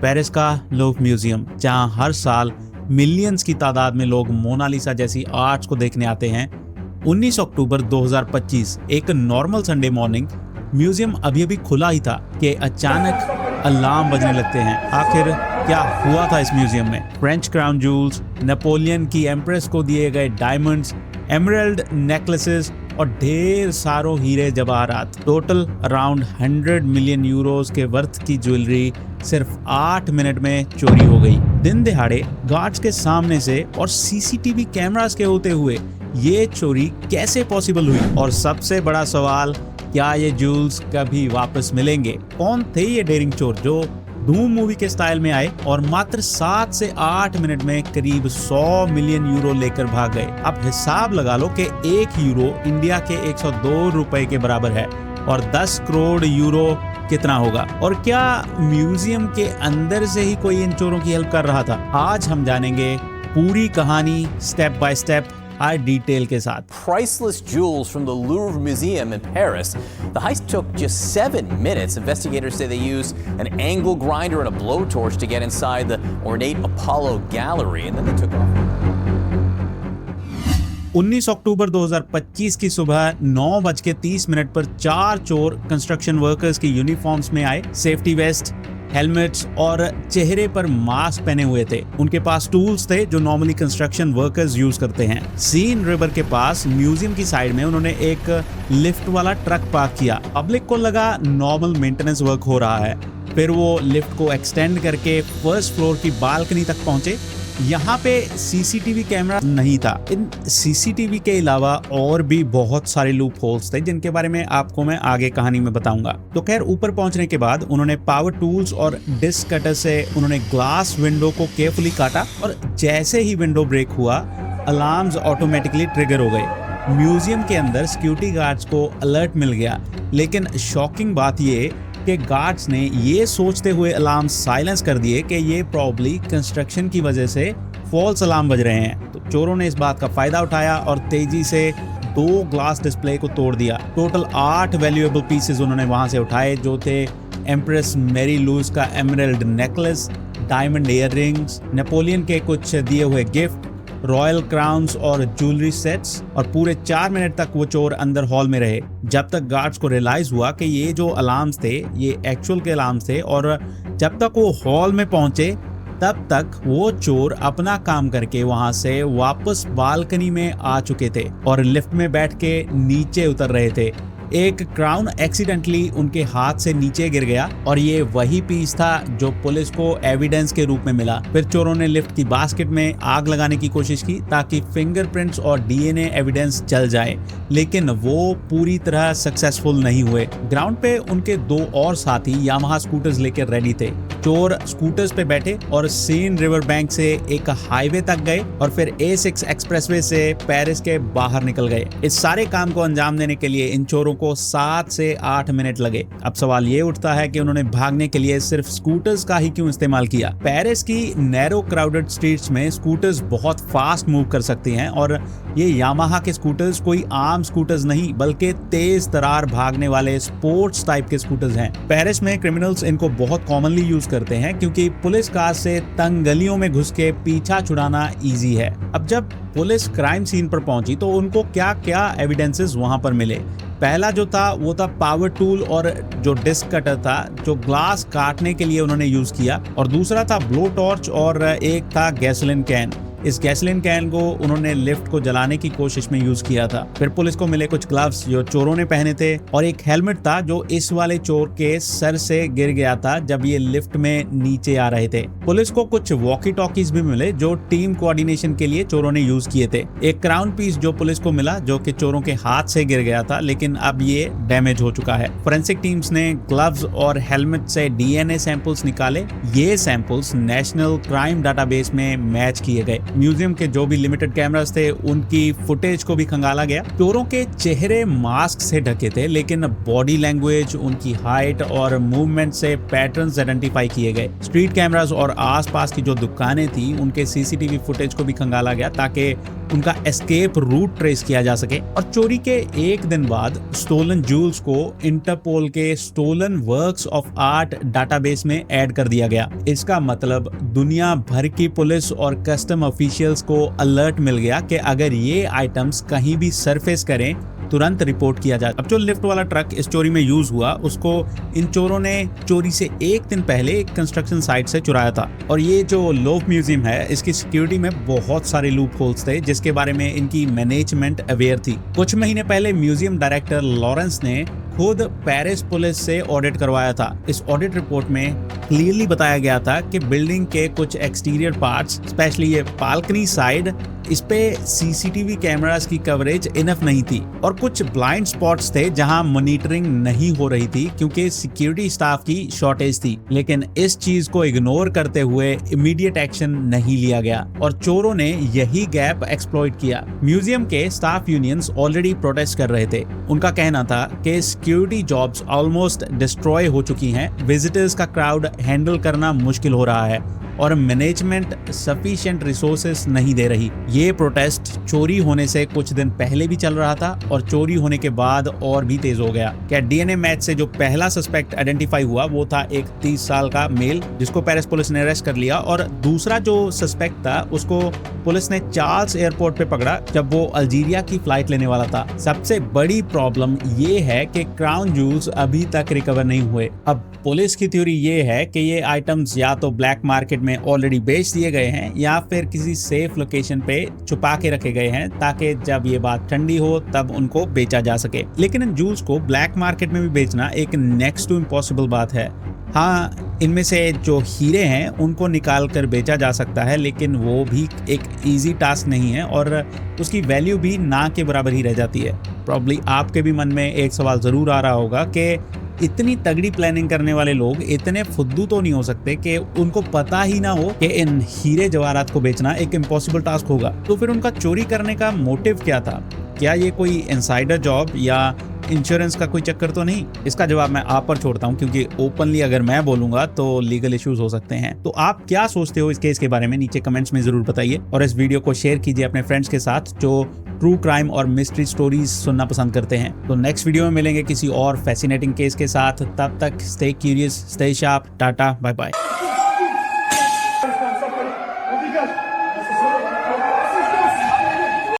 Paris का Louvre museum, जहां हर साल मिलियंस की तादाद में लोग मोनालिसा जैसी आर्ट्स को देखने आते हैं। 19 अक्टूबर 2025 एक नॉर्मल संडे मॉर्निंग, म्यूजियम अभी अभी खुला ही था कि अचानक अलार्म बजने लगते हैं। आखिर क्या हुआ था इस म्यूजियम में? फ्रेंच क्राउन जूल्स, नेपोलियन की एम्प्रेस को दिए गए डायमंड्स, एमरल्ड नेकलेसेस और ढेर सारों हीरे जवाहरात, टोटल अराउंड 100 मिलियन यूरोस के वर्थ की ज्वेलरी सिर्फ 8 मिनट में चोरी हो गई। दिन दिहाड़े गार्ड्स के सामने से और सीसीटीवी कैमरास के होते हुए ये चोरी कैसे पॉसिबल हुई? और सबसे बड़ा सवाल, क्या ये जूल्स कभी वापस मिलेंगे? कौन थे ये डेयरिंग चोर जो धूम मूवी के स्टाइल में आए और मात्र 7 से 8 मिनट में करीब 100 मिलियन यूरो लेकर भाग गए? अब हिसाब लगा लो कि 1 यूरो इंडिया के 102 रुपए के बराबर है और 10 करोड़ यूरो कितना होगा? और क्या म्यूजियम के अंदर से ही कोई इन चोरों की हेल्प कर रहा था? आज हम जानेंगे पूरी कहानी step by step, her detail के साथ। Priceless jewels from the Louvre Museum in Paris. The heist took just 7 minutes. Investigators say they used an angle grinder and a blowtorch to get inside the ornate Apollo gallery, and then they took off. 19 अक्टूबर 2025 की सुबह 9:30 पर 4 चोर construction workers की uniforms में आए। Safety waste, helmets और चेहरे पर मास्क पहने हुए थे। उनके पास टूल्स थे जो नॉर्मली कंस्ट्रक्शन वर्कर्स यूज करते हैं। सीन रिवर के पास म्यूजियम की साइड में उन्होंने एक लिफ्ट वाला ट्रक पार्क किया। पब्लिक को लगा नॉर्मल मेंटेनेंस वर्क हो रहा है। फिर वो लिफ्ट को एक्सटेंड करके फर्स्ट फ्लोर की बालकनी तक पहुंचे। यहाँ पे सीसीटीवी कैमरा नहीं था। इन सीसीटीवी के अलावा और भी बहुत सारे लूप होल्स थे जिनके बारे में आपको मैं आगे कहानी में बताऊंगा। तो खैर, ऊपर पहुंचने के बाद उन्होंने पावर टूल्स और डिस्क कटर से उन्होंने ग्लास विंडो को केयरफुली काटा और जैसे ही विंडो ब्रेक हुआ, अलार्म्स ऑटोमेटिकली ट्रिगर हो गए। म्यूजियम के अंदर सिक्योरिटी गार्ड्स को अलर्ट मिल गया, लेकिन शॉकिंग बात ये कि गार्ड्स ने ये सोचते हुए अलार्म साइलेंस कर दिए कि ये प्रॉब्ली कंस्ट्रक्शन की वजह से फॉल्स अलार्म बज रहे हैं। तो चोरों ने इस बात का फायदा उठाया और तेजी से 2 ग्लास डिस्प्ले को तोड़ दिया। टोटल 8 वैल्यूएबल पीसेस उन्होंने वहां से उठाए, जो थे एम्प्रेस मैरी लुइस का emerald necklace, diamond earrings, Napoleon के कुछ दिए हुए गिफ्ट, रॉयल क्राउन्स और ज्वेलरी सेट्स। और पूरे 4 मिनट तक वो चोर अंदर हॉल में रहे, जब तक गार्ड्स को रियलाइज हुआ कि ये जो अलार्म्स थे ये एक्चुअल के अलार्म्स थे। और जब तक वो हॉल में पहुंचे तब तक वो चोर अपना काम करके वहां से वापस बालकनी में आ चुके थे और लिफ्ट में बैठ के नीचे उतर रहे थे। एक क्राउन एक्सीडेंटली उनके हाथ से नीचे गिर गया और ये वही पीस था जो पुलिस को एविडेंस के रूप में मिला। फिर चोरों ने लिफ्ट की बास्केट में आग लगाने की कोशिश की ताकि फिंगरप्रिंट्स और डीएनए एविडेंस जल जाए, लेकिन वो पूरी तरह सक्सेसफुल नहीं हुए। ग्राउंड पे उनके 2 और साथी यामाहा स्कूटर्स लेकर रेडी थे। चोर स्कूटर्स पे बैठे और सेन रिवर बैंक से एक हाईवे तक गए और फिर A6 एक्सप्रेसवे से पेरिस के बाहर निकल गए। इस सारे काम को अंजाम देने के लिए इन चोरों को 7 से 8 मिनट लगे। अब सवाल ये उठता है कि उन्होंने भागने के लिए सिर्फ स्कूटर्स का ही क्यों इस्तेमाल किया? पेरिस की नैरो क्राउडेड स्ट्रीट्स में स्कूटर्स बहुत फास्ट मूव कर सकती हैं और ये यामाहा के स्कूटर्स कोई आम स्कूटर्स नहीं बल्कि तेज तरार भागने वाले स्पोर्ट्स टाइप के स्कूटर्स हैं। पेरिस में क्रिमिनल्स इनको बहुत कॉमनली यूज करते हैं क्योंकि पुलिस कार से तंग गलियों में घुस के पीछा छुड़ाना इजी है। अब जब पुलिस क्राइम सीन पर पहुंची तो उनको क्या क्या एविडेंसेस वहां पर मिले? पहला जो था वो था पावर टूल और जो डिस्क कटर था जो ग्लास काटने के लिए उन्होंने यूज किया, और दूसरा था ब्लो टॉर्च और एक था गैसोलीन कैन। इस गैसोलीन कैन को उन्होंने लिफ्ट को जलाने की कोशिश में यूज किया था। फिर पुलिस को मिले कुछ ग्लव्स जो चोरों ने पहने थे और एक हेलमेट था जो इस वाले चोर के सर से गिर गया था जब ये लिफ्ट में नीचे आ रहे थे। पुलिस को कुछ वॉकी टॉकीज भी मिले जो टीम कोऑर्डिनेशन के लिए चोरों ने यूज किए थे। एक क्राउन पीस जो पुलिस को मिला जो कि चोरों के हाथ से गिर गया था, लेकिन अब ये डैमेज हो चुका है। फोरेंसिक टीम्स ने ग्लव्स और हेलमेट से डीएनए सैंपल्स निकाले। ये सैंपल्स नेशनल क्राइम डाटाबेस में मैच किए गए। म्यूजियम के जो भी लिमिटेड कैमरास थे उनकी फुटेज को भी खंगाला गया। चोरों के चेहरे मास्क से ढके थे, लेकिन बॉडी लैंग्वेज, उनकी हाइट और मूवमेंट से पैटर्न्स आइडेंटिफाई किए गए। स्ट्रीट कैमरास और आसपास की जो दुकानें थी उनके सीसीटीवी फुटेज को भी खंगाला गया ताकि उनका एस्केप रूट ट्रेस किया जा सके। और चोरी के एक दिन बाद स्टोलन ज्वेल्स को इंटरपोल के stolen works of art database में ऐड कर दिया गया। इसका मतलब दुनिया भर की पुलिस और कस्टम ऑफिशियल्स को अलर्ट मिल गया कि अगर ये आइटम्स कहीं भी सरफेस करें तुरंत रिपोर्ट किया जाए। अब जो लिफ्ट वाला ट्रक इस चोरी में यूज हुआ उसको इन चोरों ने चोरी से एक दिन पहले एक कंस्ट्रक्शन साइट से चुराया था। और ये जो लोव म्यूजियम है इसकी सिक्योरिटी में बहुत सारे लूप होल्स थे जिसके बारे में इनकी मैनेजमेंट अवेयर थी। कुछ महीने पहले म्यूजियम डायरेक्टर लॉरेंस ने खुद पेरिस पुलिस से ऑडिट करवाया था। इस ऑडिट रिपोर्ट में क्लियरली बताया गया था कि बिल्डिंग के कुछ एक्सटीरियर पार्ट्स, स्पेशली ये बालकनी साइड, इस पे सीसीटीवी कैमरास की कवरेज इनफ नहीं थी और कुछ ब्लाइंड स्पॉट्स थे जहां मॉनिटरिंग नहीं हो रही थी क्योंकि सिक्योरिटी स्टाफ की शॉर्टेज थी। लेकिन इस चीज को इग्नोर करते हुए इमीडिएट एक्शन नहीं लिया गया और चोरों ने यही गैप एक्सप्लॉइट किया। म्यूजियम के स्टाफ यूनियंस ऑलरेडी प्रोटेस्ट कर रहे थे। उनका कहना था कि सिक्योरिटी जॉब्स ऑलमोस्ट डिस्ट्रॉय हो चुकी हैं, विजिटर्स का क्राउड हैंडल करना मुश्किल हो रहा है और मैनेजमेंट सफिशिएंट रिसोर्सेस नहीं दे रही। ये प्रोटेस्ट चोरी होने से कुछ दिन पहले भी चल रहा था और चोरी होने के बाद और भी तेज हो गया। क्या डीएनए मैच से जो पहला सस्पेक्ट आइडेंटिफाई हुआ वो था एक 30 साल का मेल जिसको पेरिस पुलिस ने अरेस्ट कर लिया और दूसरा जो सस्पेक्ट था उसको पुलिस ने चार्ल्स एयरपोर्ट पे पकड़ा जब वो अल्जीरिया की फ्लाइट लेने वाला था। सबसे बड़ी प्रॉब्लम ये है कि क्राउन ज्वेल्स अभी तक रिकवर नहीं हुए। अब पुलिस की थ्योरी ये है कि ये आइटम्स या तो ब्लैक मार्केट में ऑलरेडी बेच दिए गए हैं या फिर किसी सेफ लोकेशन पे छुपा के रखे गए हैं ताकि जब ये बात ठंडी हो तब उनको बेचा जा सके। लेकिन इन ज्वेल्स को ब्लैक मार्केट में भी बेचना एक नेक्स्ट टू इम्पॉसिबल बात है। हाँ, इनमें से जो हीरे हैं उनको निकाल कर बेचा जा सकता है लेकिन वो भी एक इजी टास्क नहीं है और उसकी वैल्यू भी ना के बराबर ही रह जाती है। प्रॉब्ली आपके भी मन में एक सवाल जरूर आ रहा होगा कि इतनी तगड़ी प्लानिंग करने वाले लोग इतने फुद्दू तो नहीं हो सकते कि उनको पता ही ना हो कि इन हीरे जवाहरात को बेचना एक इम्पॉसिबल टास्क होगा। तो फिर उनका चोरी करने का मोटिव क्या था? क्या ये कोई इनसाइडर जॉब या इंश्योरेंस का कोई चक्कर तो नहीं? इसका जवाब मैं आप पर छोड़ता हूं क्योंकि ओपनली अगर मैं बोलूंगा तो लीगल इश्यूज हो सकते हैं। तो आप क्या सोचते हो इस केस के बारे में नीचे कमेंट्स में जरूर बताइए और इस वीडियो को शेयर कीजिए अपने फ्रेंड्स के साथ जो ट्रू क्राइम और मिस्ट्री स्टोरीज सुनना पसंद करते हैं। तो नेक्स्ट वीडियो में मिलेंगे किसी और फैसिनेटिंग केस के साथ। तब तक stay curious, stay sharp, ta-ta, bye bye.